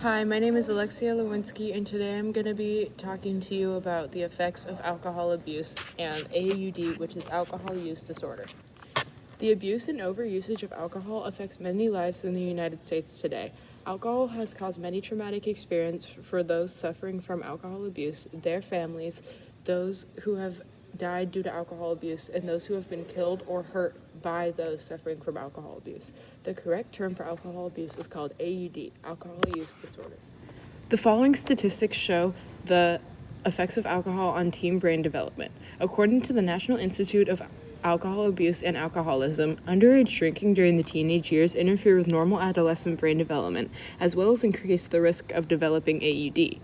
Hi, my name is Alexia Lewinsky, and today I'm going to be talking to you about the effects of alcohol abuse and AUD, which is alcohol use disorder. The abuse and overusage of alcohol affects many lives in the United States today. Alcohol has caused many traumatic experiences for those suffering from alcohol abuse, their families, those who have died due to alcohol abuse, and those who have been killed or hurt by those suffering from alcohol abuse. The correct term for alcohol abuse is called AUD, alcohol use disorder. The following statistics show the effects of alcohol on teen brain development. According to the National Institute of Alcohol Abuse and Alcoholism, underage drinking during the teenage years interfere with normal adolescent brain development, as well as increase the risk of developing AUD.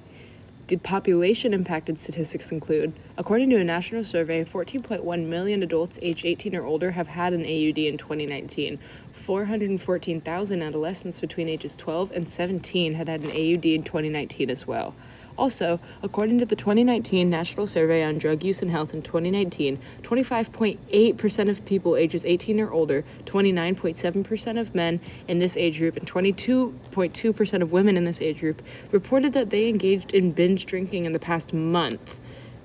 The population-impacted statistics include, according to a national survey, 14.1 million adults aged 18 or older have had an AUD in 2019. 414,000 adolescents between ages 12 and 17 had an AUD in 2019 as well. Also, according to the 2019 National Survey on Drug Use and Health in 2019, 25.8% of people ages 18 or older, 29.7% of men in this age group, and 22.2% of women in this age group reported that they engaged in binge drinking in the past month.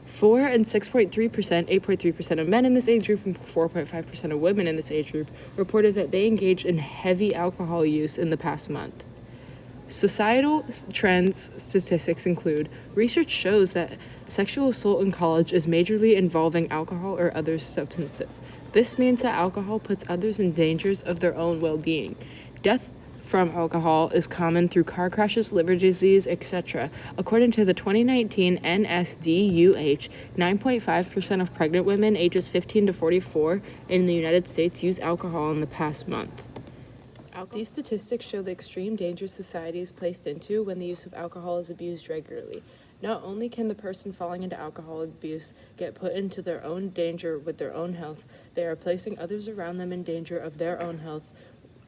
4 and 6.3%, 8.3% of men in this age group, and 4.5% of women in this age group reported that they engaged in heavy alcohol use in the past month. Societal trends statistics include, research shows that sexual assault in college is majorly involving alcohol or other substances. This means that alcohol puts others in dangers of their own well-being. Death from alcohol is common through car crashes, liver disease, etc. According to the 2019 NSDUH, 9.5% of pregnant women ages 15 to 44 in the United States use alcohol in the past month. These statistics show the extreme danger society is placed into when the use of alcohol is abused regularly. Not only can the person falling into alcohol abuse get put into their own danger with their own health, they are placing others around them in danger of their own health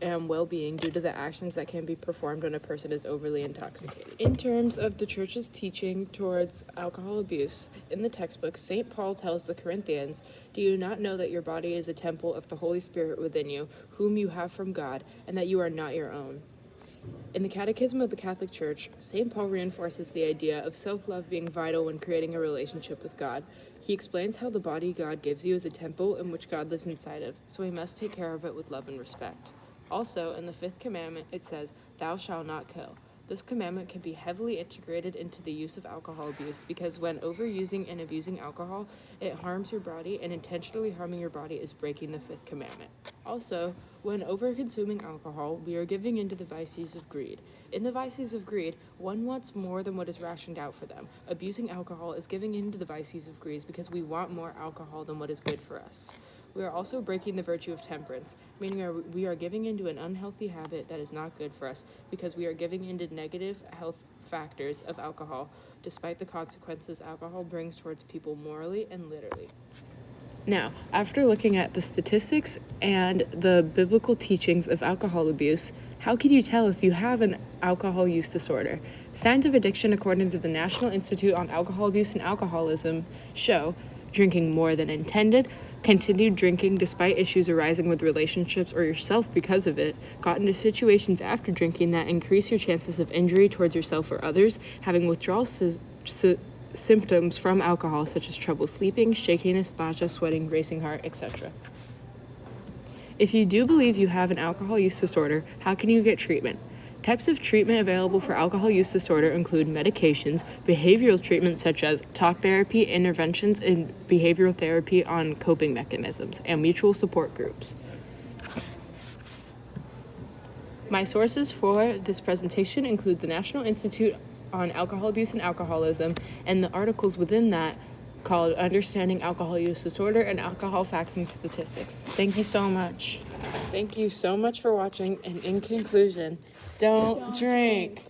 and well-being due to the actions that can be performed when a person is overly intoxicated. In terms of the church's teaching towards alcohol abuse, in the textbook, St. Paul tells the Corinthians, "Do you not know that your body is a temple of the Holy Spirit within you, whom you have from God, and that you are not your own?" In the Catechism of the Catholic Church, St. Paul reinforces the idea of self-love being vital when creating a relationship with God. He explains how the body God gives you is a temple in which God lives inside of, so we must take care of it with love and respect. Also, in the 5th commandment, it says, "Thou shalt not kill." This commandment can be heavily integrated into the use of alcohol abuse because when overusing and abusing alcohol, it harms your body, and intentionally harming your body is breaking the 5th commandment. Also, when over-consuming alcohol, we are giving into the vices of greed. In the vices of greed, one wants more than what is rationed out for them. Abusing alcohol is giving into the vices of greed because we want more alcohol than what is good for us. We are also breaking the virtue of temperance, meaning we are giving into an unhealthy habit that is not good for us because we are giving into negative health factors of alcohol, despite the consequences alcohol brings towards people morally and literally. Now, after looking at the statistics and the biblical teachings of alcohol abuse, how can you tell if you have an alcohol use disorder? Signs of addiction, according to the National Institute on Alcohol Abuse and Alcoholism, show drinking more than intended, continued drinking despite issues arising with relationships or yourself because of it, got into situations after drinking that increase your chances of injury towards yourself or others, having withdrawal symptoms from alcohol such as trouble sleeping, shakiness, nausea, sweating, racing heart, etc. If you do believe you have an alcohol use disorder, how can you get treatment? Types of treatment available for alcohol use disorder include medications, behavioral treatment such as talk therapy, interventions in behavioral therapy on coping mechanisms, and mutual support groups. My sources for this presentation include the National Institute on Alcohol Abuse and Alcoholism and the articles within that called Understanding Alcohol Use Disorder and Alcohol Facts and Statistics. Thank you so much. Thank you so much for watching, and in conclusion, don't drink.